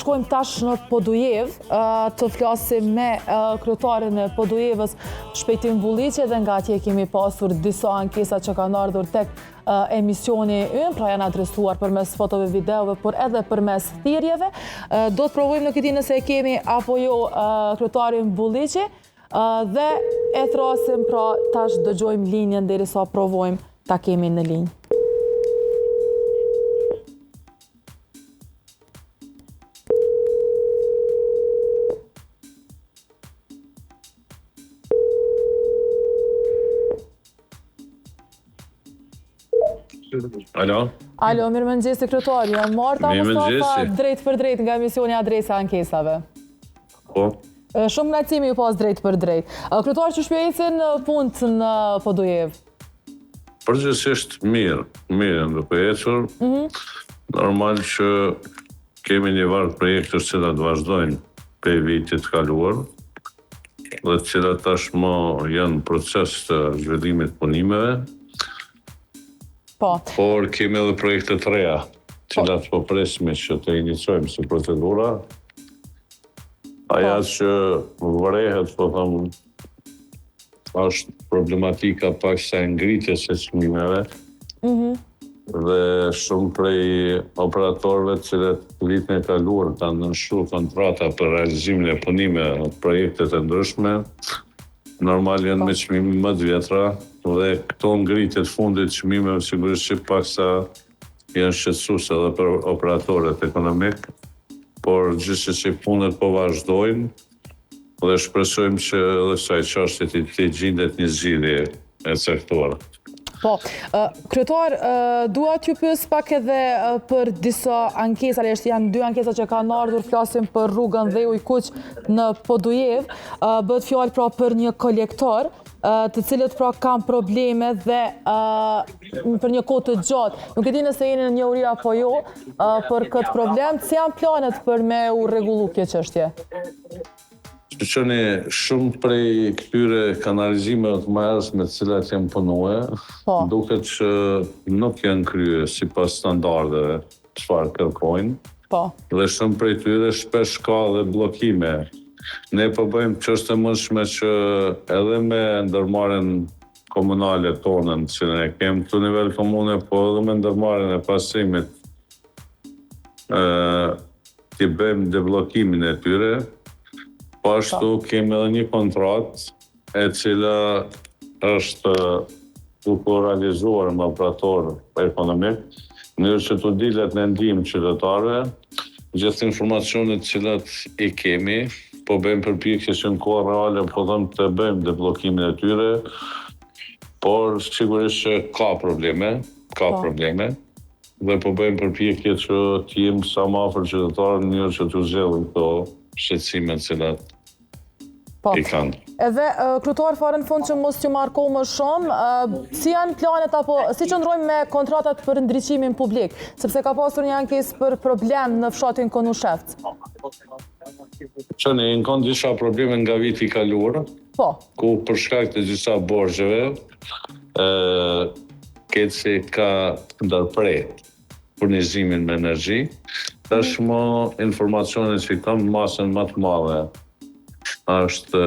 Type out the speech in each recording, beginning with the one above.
shkojmë tash në Podujev, të flasim me kryetarin e Podujevës Shpejtim Vulliqi, dhe nga atje kemi pasur disa ankesa që kanë ardhur tek emisioni ynë, pra janë adresuar përmes fotove, videove, por edhe përmes thirrjeve. Do të provojmë, nuk e di nëse e kemi apo jo kryetarin Vulliqi, dhe e thrasim, pra tash dëgjojmë linjën derisa provojmë ta kemi në linjë. Alo? Alo, mirëmëngjes sekretari, Marta Mustafa, drejt për drejt nga emisioni Adresa Ankesave. Po? Shumë knaqësimi ju pas drejt për drejt. Kryetari, që shpjecin punë në Podujev? Përgjithsisht mirë duke ecur. Normal që kemi një varg projektës që të vazhdojnë për vitit kaluar, dhe cilat tashmë janë proces të zhvillimit punimeve. Por kemi edhe projekte të reja, cilat po presmi që të iniciojmë si procedura. Aja që vërehet, po thëmë, është problematika pak se ngritjes e çmimeve, dhe shumë prej operatorëve cilat vitin e kaluar kanë nënshkruar kontrata për realizimin e punimeve në projekte të ndryshme, normal janë me çmime më të vjetra, dhe këto ngritjet fundit çmimeve sigurisht që paksa janë shqetësuese edhe për operatorët ekonomik, por gjithsesi punët po vazhdojnë dhe shpresojmë që edhe kësaj çështje të gjendet një zgjidhje e caktuar. Po, kryetar, dua t'ju pyes pak edhe për disa ankesa, janë dy ankesa që kanë ardhur, flasim për rrugën Dheu i Kuq në Podujev, bëhet fjalë pra për një kolektor, të cilët pra kanë probleme dhe për një kohë të gjatë. Nuk e di nëse jeni në njohuri apo jo për këtë problem, si janë planet për me u rregullu kjo çështje? Shqyqeni, shumë prej këtyre kanalizimeve të mëhershme të cilat janë punue, duket që nuk janë krye sipas standardeve çfarë kërkojnë. Dhe shumë prej tyre shpesh ka dhe bllokime. Ne po bëjmë çështje të mundshme që edhe me ndërmarrjen komunale tonën që ne kemi këtu në nivel komune, po edhe me ndërmarrjen e pastrimit t'i bëjmë deblokimin e tyre. Po ashtu kemi edhe një kontratë e cila është duke realizuar me operator ekonomik, në mënyrë që t'u dilet në ndihmë qytetarëve, gjithë informacionet cilat i kemi, po bëjmë përpjekje që në kohë reale po thëmë të bëjmë deblokimin e tyre, por sigurisht që ka probleme, dhe po bëjmë përpjekje që t'jim sa më afër qytetarëve në mënyrë që t'u zgjidhim këto shqetësime cilat i kanë. Edhe kryetar, fare në fund që mos t'ju marko më shumë, si janë planet apo si qëndrojmë me kontratat për ndriçimin publik, sepse ka pasur një ankesë për problem në fshatin Konushevc? Qëni, në kanë disa probleme nga viti i kaluar, ku për shkak të disa borxheve, KEC ka ndërprer furnizimin me energji, tashmë informacionet që kam masën më të madhe është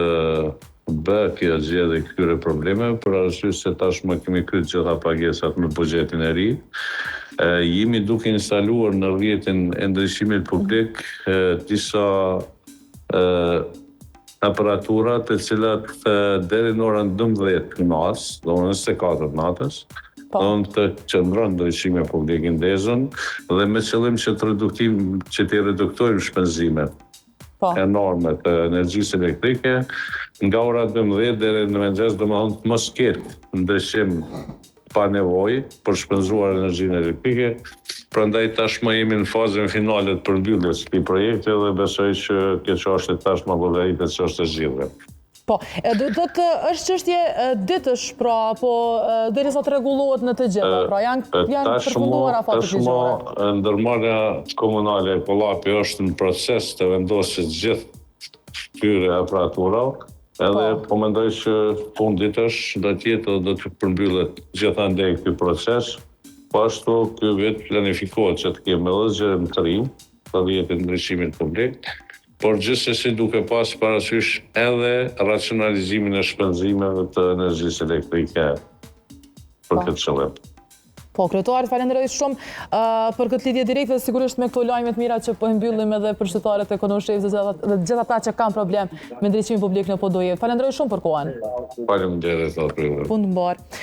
kjo zgjedhje këtyre problemeve, për arsye se tashmë kemi kryer gjitha pagesat me buxhetin e ri. Jemi duke instaluar në rrjetin e ndriçimit publik disa aparatura të cilat deri në orën 12 natës, domethënë 24 natës, të qëndron ndriçimi publik i ndezur dhe me qëllim që të reduktojmë shpenzimet enorme të energjisë elektrike, nga ora 12 deri në mëngjes, domethënë të mos ketë ndryshim pa nevojë për shpenzuar energjinë elektrike. Prandaj tashmë jemi në fazën finale të përmbylljes së këtij projekti dhe besoj që kjo çështje tashmë do vëritet që është e zgjidhur. Po, do të është çështje ditësh, pra, apo derisa të rregullohet në të gjitha, pra janë përfunduar afatet ligjore. Tashmë ndërmarrja komunale e Kollapi është në proces të vendosjes gjithë këtyre aparaturave, edhe po mendoj që punë ditësh do të përmbyllet gjithandej ky proces. Po ashtu ky vit planifikohet që të kemi edhe zgjedhje të ri, të vjetë ndryshimit publik, por gjithsesi duke pas parasysh edhe racionalizimin e shpenzimeve të energjisë elektrike për këtë qëllim. Po, kryetar, falenderoj shumë për këtë lidhje direkte dhe sigurisht me këto lajme të mira që po i mbyllim edhe për qytetarët e Konoshevës dhe gjithë ata që kanë problem me ndriçimin publik në Podojev. Falenderoj shumë për kohën. Faleminderit atë. Punë mbar.